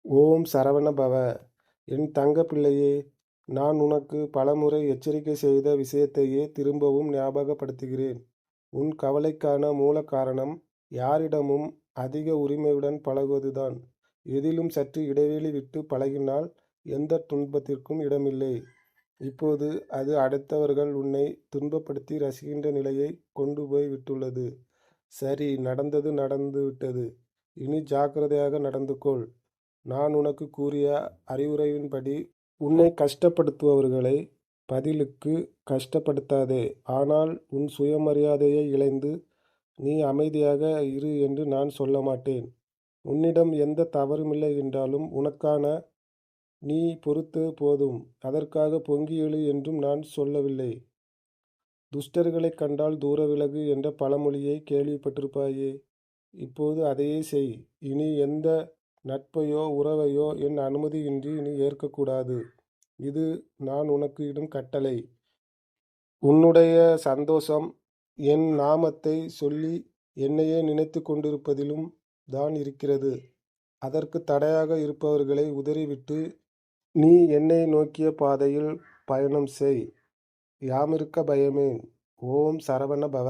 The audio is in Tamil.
ஓம் சரவண பவ. என் தங்க பிள்ளையே, நான் உனக்கு பலமுறை எச்சரிக்கை செய்த விஷயத்தையே திரும்பவும் ஞாபகப்படுத்துகிறேன். உன் கவலைக்கான மூல காரணம் யாரிடமும் அதிக உரிமையுடன் பழகுவதுதான். எதிலும் சற்று இடைவெளி விட்டு பழகினால் எந்த துன்பத்திற்கும் இடமில்லை. இப்போது அது அடுத்தவர்கள் உன்னை துன்பப்படுத்தி ரசிக்கின்ற நிலையை கொண்டு போய் விட்டுள்ளது. சரி, நடந்தது நடந்து விட்டது. இனி ஜாக்கிரதையாக நடந்து கொள். நான் உனக்கு கூறிய அறிவுரையின்படி உன்னை கஷ்டப்படுத்துபவர்களை பதிலுக்கு கஷ்டப்படுத்தாதே. ஆனால் உன் சுயமரியாதையை இழந்து நீ அமைதியாக இரு என்று நான் சொல்ல மாட்டேன். உன்னிடம் எந்த தவறுமில்லை என்றாலும் உனக்கான நீ பொறுத்து போதும். அதற்காக பொங்கி எழு என்றும் நான் சொல்லவில்லை. துஷ்டர்களைக் கண்டால் தூர விலகு என்ற பழமொழியை கேள்விப்பட்டிருப்பாயே. இப்போது அதையே செய். இனி எந்த நட்பையோ உறவையோ என் அனுமதியின்றி நீ ஏற்கக்கூடாது. இது நான் உனக்கு இடும் கட்டளை. உன்னுடைய சந்தோஷம் என் நாமத்தை சொல்லி என்னையே நினைத்து கொண்டிருப்பதிலும் தான் இருக்கிறது. அதற்கு தடையாக இருப்பவர்களை உதறிவிட்டு நீ என்னை நோக்கிய பாதையில் பயணம் செய். யாமிருக்க பயமேன். ஓம் சரவண பவ.